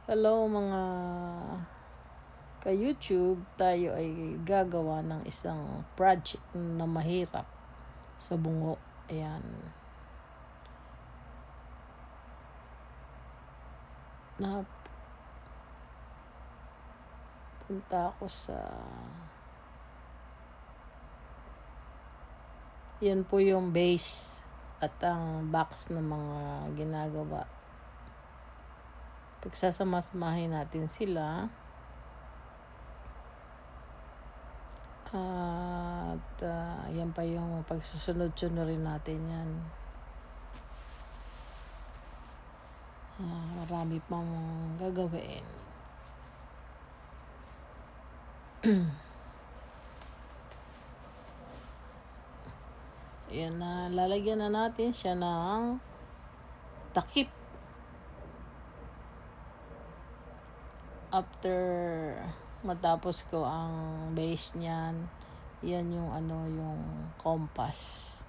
Hello mga ka-YouTube, tayo ay gagawa ng isang project na mahirap sa bungo. Ayan. Napunta ako sa... Yan po yung base at ang box ng mga ginagawa. Pagsasama-samahin natin sila. At yan pa yung pagsusunod-sunod natin yan. Marami pang gagawin. Yan na, lalagyan na natin siya ng takip. After matapos ko ang base niyan, yan yung yung compass.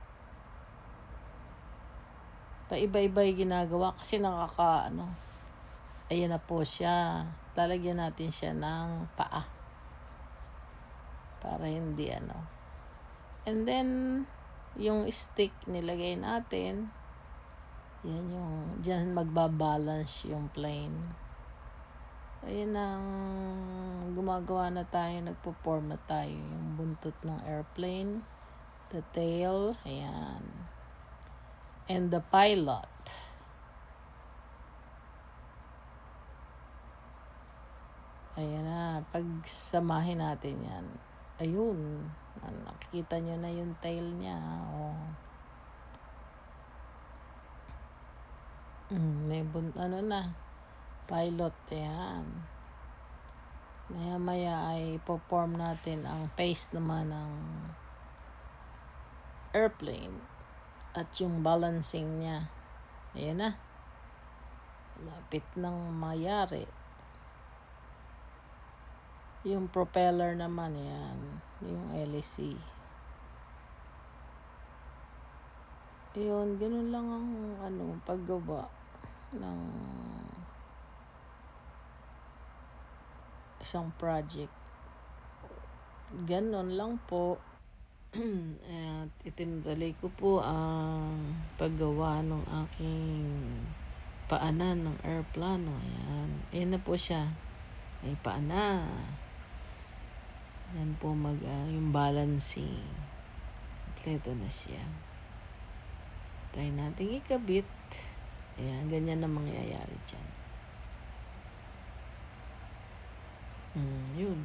Paiba-iba yung ginagawa kasi ayan na po siya. Lalagyan natin siya ng paa para hindi and then yung stick nilagay natin, yan yung diyan magbabalance yung plane. Ayun ang gumagawa na tayo, nagpo-form na tayo. Yung buntot ng airplane, the tail, ayan, and the pilot. Ayan na, pagsamahin natin yan. Ayun, nakikita nyo na yung tail niya. May pilot, ayan. Maya ay perform natin ang face naman ng airplane at yung balancing niya. Ayan na, lapit nang mayari. Yung propeller naman, yan, yung LEC. Yun, ganun lang ang paggawa ng isang project. Ganon lang po. At itinutuloy ko po ang paggawa ng aking paanan ng airplano. Ayan. Ayan na po siya. May paana. Yan po yung balancing. Kompleto na siya. Try natin ikabit. Ayan, ganyan na mangyayari dyan. Yun.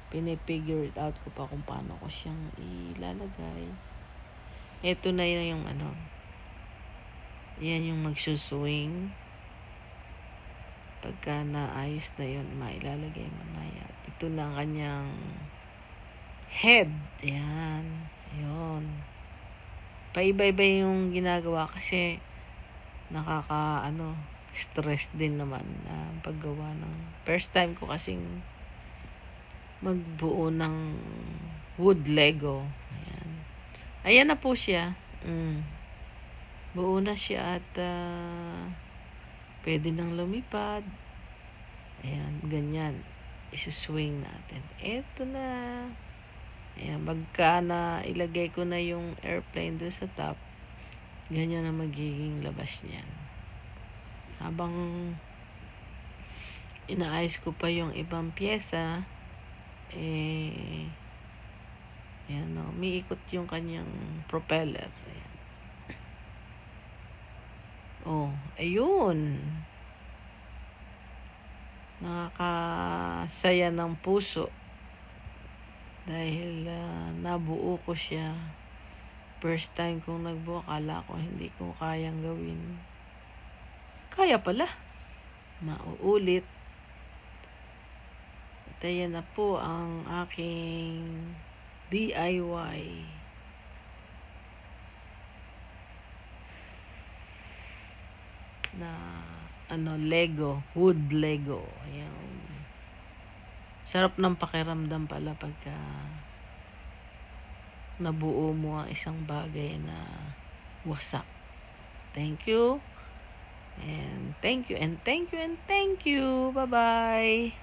Pinifigure it out ko pa kung paano ko siyang ilalagay. Ito na yung yan yung magsuswing. Pagka naayos na yun, mailalagay mamaya. Ito na ang kanyang head. Ayan. Yun. Paiba-iba yung ginagawa kasi stress din naman na paggawa ng first time ko kasing magbuo ng wood Lego. Ayan na po siya. Buo na siya at pwede nang lumipad. Ayan, ganyan. Isuswing natin. Eto na. Ayan, magka na ilagay ko na yung airplane doon sa top, ganyan na magiging labas niyan. Habang inaayos ko pa yung ibang pyesa, ayan umiikot yung kanyang propeller. Ayan. Ayun. Nakakasaya ng puso dahil nabuo ko siya. First time kong nagbuo, akala ko hindi ko kayang gawin. Kaya pala. Mauulit. At ayan na po ang aking DIY na Lego, wood Lego. Ayan. Sarap ng pakiramdam pala pagka nabuo mo ang isang bagay na wasak. Thank you. And thank you and thank you and thank you. Bye-bye.